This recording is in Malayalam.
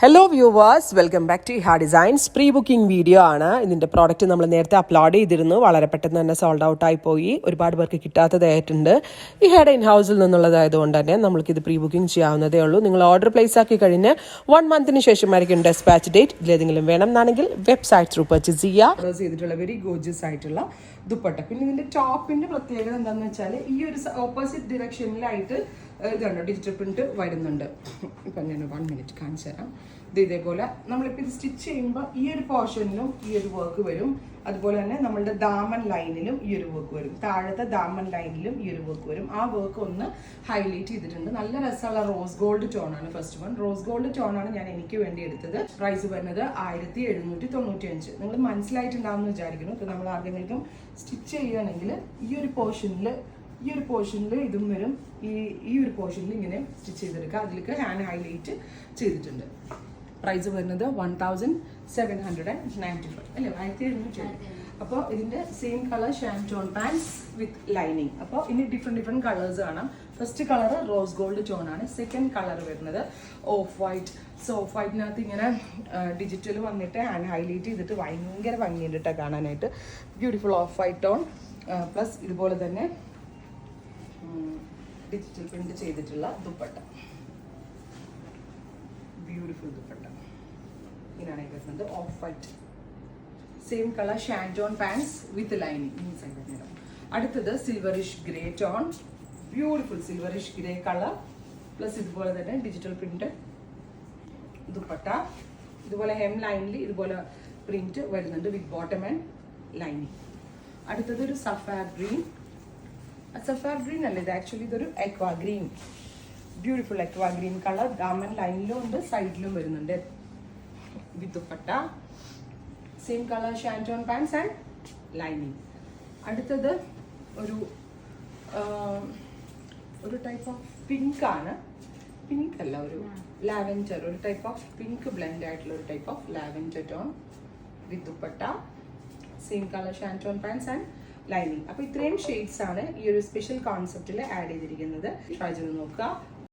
Hello viewers, welcome back to Iha designs. Pre booking video ആണ്. ഇതിൻ്റെ പ്രോഡക്റ്റ് നമ്മൾ നേരത്തെ അപ്ലോഡ് ചെയ്തിരുന്നു. വളരെ പെട്ടെന്ന് തന്നെ സോൾഡ് ഔട്ട് ആയി പോയി. ഒരുപാട് പേർക്ക് കിട്ടാത്തതായിട്ടുണ്ട്. ഇഹയുടെ ഇൻ ഹൗസിൽ നിന്നുള്ളതായതുകൊണ്ട് തന്നെ നമ്മൾക്കിത് പ്രീ ബുക്കിംഗ് ചെയ്യാവുന്നതേ ഉള്ളൂ. നിങ്ങൾ ഓർഡർ പ്ലേസ് ആക്കി കഴിഞ്ഞ് 1 മന്തിന് ശേഷമായിരിക്കും ഡെസ്പാച്ച് ഡേറ്റ്. ഇതിലേതെങ്കിലും വേണം എന്നാണെങ്കിൽ വെബ്സൈറ്റ് ത്രൂ പർച്ചേസ് ചെയ്യുക. ചെയ്തിട്ടുള്ള വെരി ഗോർജിയസ് ആയിട്ടുള്ള ദുപ്പട്ട. പിന്നെ ഇതിന്റെ ടോപ്പിന്റെ പ്രത്യേകത എന്താണെന്ന് വെച്ചാൽ ഈ ഒരു ഓപ്പോസിറ്റ് ഡിറക്ഷനിലായിട്ട് ഇതുണ്ട് ഡിജിറ്റൽ പ്രിന്റ് വരുന്നുണ്ട്. ഇപ്പം ഞാൻ 1 മിനിറ്റ് കാണിച്ചു തരാം. ഇതേപോലെ നമ്മളിപ്പോൾ ഇത് സ്റ്റിച്ച് ചെയ്യുമ്പോൾ ഈ ഒരു പോർഷനിലും ഈ ഒരു വർക്ക് വരും. അതുപോലെ തന്നെ നമ്മളുടെ ദാമൻ ലൈനിലും ഈ ഒരു വർക്ക് വരും. താഴത്തെ ദാമൻ ലൈനിലും ഈ ഒരു വർക്ക് വരും. ആ വർക്ക് ഒന്ന് ഹൈലൈറ്റ് ചെയ്തിട്ടുണ്ട്. നല്ല രസമുള്ള റോസ് ഗോൾഡ് ടോണാണ്. ഫസ്റ്റ് വൺ റോസ് ഗോൾഡ് ടോണാണ് ഞാൻ എനിക്ക് വേണ്ടി എടുത്തത്. പ്രൈസ് വരുന്നത് 1795. നിങ്ങൾ മനസ്സിലായിട്ടുണ്ടാവുമെന്ന് വിചാരിക്കുന്നു. ഇപ്പം നമ്മൾ ആർക്കെങ്കിലും സ്റ്റിച്ച് ചെയ്യുകയാണെങ്കിൽ ഈ ഒരു പോർഷനിൽ ഇതും വരും. ഈ ഒരു പോർഷനിൽ ഇങ്ങനെ സ്റ്റിച്ച് ചെയ്തെടുക്കുക. അതിലേക്ക് ഹാൻഡ് ഹൈലൈറ്റ് ചെയ്തിട്ടുണ്ട്. പ്രൈസ് വരുന്നത് 1795 അല്ലേ, 1795. അപ്പോൾ ഇതിന്റെ same colour ഷാൻറ്റോൺ pants with lining. അപ്പോൾ ഇനി ഡിഫറെന്റ് കളേഴ്സ് കാണാം. First colour rose gold tone ആണ്. സെക്കൻഡ് കളർ വരുന്നത് ഓഫ് വൈറ്റ്. സോ ഓഫ് വൈറ്റിനകത്ത് ഇങ്ങനെ ഡിജിറ്റൽ വന്നിട്ട് ഹാൻഡ് ഹൈലൈറ്റ് ചെയ്തിട്ട് ഭയങ്കര ഭംഗിയുണ്ട് കേട്ടോ കാണാനായിട്ട്. Beautiful of white tone plus ഇതുപോലെ തന്നെ ഡിജിറ്റൽ പ്രിന്റ് ചെയ്തിട്ടുള്ള ദുപ്പട്ട. ബ്യൂട്ടിഫുൾ ദുപ്പട്ട ഇങ്ങനെയാണ് വരുന്നത്. Off white same colour ഷാൻറ്റോൺ pants with lining. അടുത്തത് silverish grey tone. Beautiful silverish grey colour plus ഇതുപോലെ തന്നെ ഡിജിറ്റൽ പ്രിന്റ് ദുപ്പട്ട. ഇതുപോലെ ഹെം ലൈനിൽ ഇതുപോലെ പ്രിന്റ് വരുന്നുണ്ട് വിത്ത് ബോട്ടം ആൻഡ് ലൈനിങ്. അടുത്തത് ഒരു സഫാർ ഗ്രീൻ. സഫാർ ഗ്രീൻ അല്ല, ഇത് ആക്ച്വലി ഇതൊരു aqua green. Beautiful aqua green colour. ദാമൻ ലൈനിലും ഉണ്ട്, സൈഡിലും വരുന്നുണ്ട് with dupatta. Same colour ഷാൻറ്റോൺ pants and lining. അടുത്തത് ഒരു ടൈപ്പ് ഓഫ് പിങ്ക് ആണ്. പിങ്ക് അല്ല, ഒരു ലാവൻഡർ, ഒരു ടൈപ്പ് ഓഫ് പിങ്ക് ബ്ലെൻഡ് ആയിട്ടുള്ള ഒരു type of lavender tone with dupatta. Same colour ഷാൻറ്റോൺ pants and lining. അപ്പോൾ ഇത്രയും ഷെയ്ഡ്സ് ആണ് ഈ ഒരു സ്പെഷ്യൽ കോൺസെപ്റ്റിൽ ആഡ് ചെയ്തിരിക്കുന്നത്. ട്രൈ ചെയ്ത് നോക്കുക.